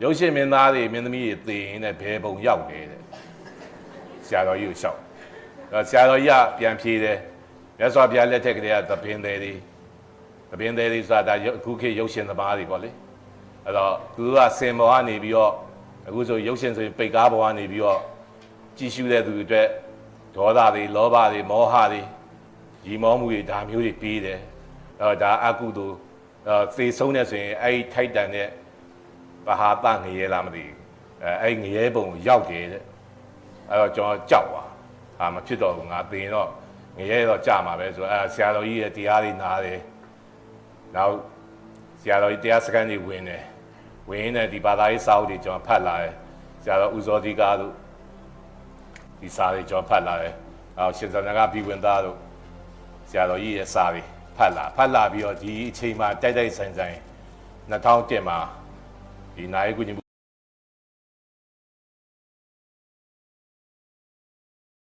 ရုပ်ရှင်မင်းသားတွေမင်းသမီးတွေသိရင်လည်းဘယ်ပုံရောက်တယ်တဲ့ဆရာတော်ကြီးကိုလျှောက်ဆရာတော်ကြီးကပြန်ဖြေတယ်မြတ်စွာဘုရားလက်ထက်ကလေးကသပင်သေးတွေဆိုတာအခုခေတ်ရုပ်ရှင်သမားတွေပေါ့လေအဲ့တော့သူကစင်ပေါ်ကနေပြီးတော့အခုဆိုရုပ်ရှင်ဆိုရင်ပိတ်ကားပေါ်ကနေပြီးတော့ကြည်ရှုတဲ့သူတွေအတွက်ဒေါသတွေလောဘတွေမောဟတွေရီမောမှုတွေဒါမျိုးတွေပြီးတယ်အဲ့တော့ဒါအကုသို့သေဆုံးနေဆိုရင်အဲ့ဒီထိုက်တန်တဲ့ဘာဟာတငရဲလားမသိဘူးအဲ့ငရဲပုံကိုရောက်တယ်တဲ့အဲ့တော့ကျွန်တော်ကြောက်ပါဟာမဖြစ်တော့ဘူးငါသိရင်တော့ငရဲတော့ကြာမှာပဲဆိုတော့ဆရာတော်ကြီးရဲ့တရားတွေနားတယ်နောက်ဆရာတော်ကြီးတရားစခန်းတွေဝင်နေဒီဘာသာရေးစာအုပ်တွေကျွန်တော်ဖတ်လာတယ်ဆရာတော်ဦးစောတိကားတို့ဒီစာတွေကျွန်တော်ဖတ်လာတယ်နောက်ရှင်သန္တာကပြီးဝင်သားတို့ဆရာတော်ကြီးရဲ့စာတွေဖတ်လာပြီးတော့ဒီအချိန်မှာတိုက်ဆိုင်2001မှာဒီနိုင်ကူညီ